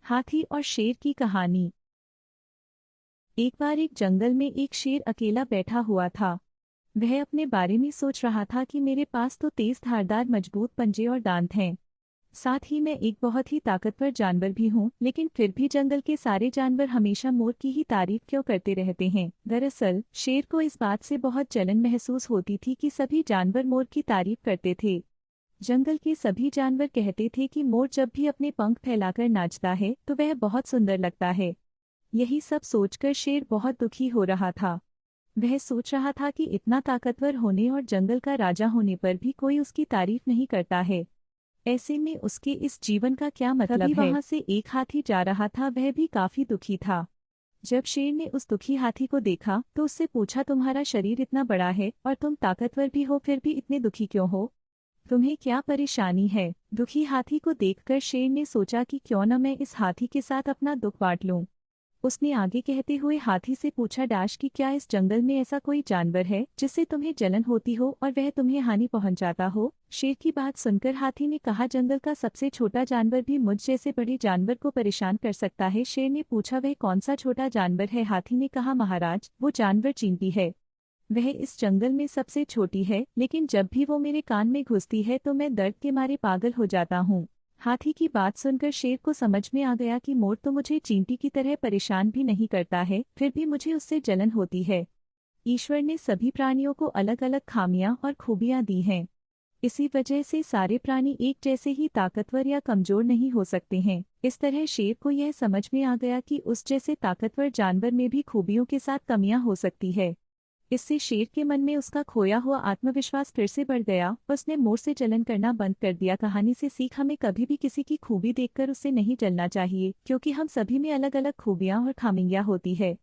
हाथी और शेर की कहानी। एक बार एक जंगल में एक शेर अकेला बैठा हुआ था। वह अपने बारे में सोच रहा था कि मेरे पास तो तेज धारदार मजबूत पंजे और दांत हैं। साथ ही मैं एक बहुत ही ताकतवर जानवर भी हूँ, लेकिन फिर भी जंगल के सारे जानवर हमेशा मोर की ही तारीफ क्यों करते रहते हैं। दरअसल शेर को इस बात से बहुत जलन महसूस होती थी कि सभी जानवर मोर की तारीफ करते थे। जंगल के सभी जानवर कहते थे कि मोर जब भी अपने पंख फैलाकर नाचता है तो वह बहुत सुंदर लगता है। यही सब सोचकर शेर बहुत दुखी हो रहा था। वह सोच रहा था कि इतना ताकतवर होने और जंगल का राजा होने पर भी कोई उसकी तारीफ नहीं करता है। ऐसे में उसके इस जीवन का क्या मतलब है। तभी वहां से एक हाथी जा रहा था, वह भी काफी दुखी था। जब शेर ने उस दुखी हाथी को देखा तो उससे पूछा, तुम्हारा शरीर इतना बड़ा है और तुम ताकतवर भी हो, फिर भी इतने दुखी क्यों हो? तुम्हें क्या परेशानी है? दुखी हाथी को देखकर शेर ने सोचा कि क्यों न मैं इस हाथी के साथ अपना दुख बांट लूं। उसने आगे कहते हुए हाथी से पूछा, डैश कि क्या इस जंगल में ऐसा कोई जानवर है जिससे तुम्हें जलन होती हो और वह तुम्हें हानि पहुंचाता हो? शेर की बात सुनकर हाथी ने कहा, जंगल का सबसे छोटा जानवर भी मुझ जैसे बड़े जानवर को परेशान कर सकता है। शेर ने पूछा, वह कौन सा छोटा जानवर है? हाथी ने कहा, महाराज, वो जानवर चींटी है। वह इस जंगल में सबसे छोटी है, लेकिन जब भी वो मेरे कान में घुसती है तो मैं दर्द के मारे पागल हो जाता हूँ। हाथी की बात सुनकर शेर को समझ में आ गया कि मोर तो मुझे चींटी की तरह परेशान भी नहीं करता है, फिर भी मुझे उससे जलन होती है। ईश्वर ने सभी प्राणियों को अलग अलग खामियां और खूबियां दी हैं। इसी वजह से सारे प्राणी एक जैसे ही ताकतवर या कमजोर नहीं हो सकते हैं। इस तरह शेर को यह समझ में आ गया कि उस जैसे ताकतवर जानवर में भी खूबियों के साथ कमियां हो सकती है। इससे शेर के मन में उसका खोया हुआ आत्मविश्वास फिर से बढ़ गया। उसने मोर से जलन करना बंद कर दिया। कहानी से सीख, हमें कभी भी किसी की खूबी देखकर उससे नहीं जलना चाहिए, क्योंकि हम सभी में अलग अलग खूबियां और खामियां होती है।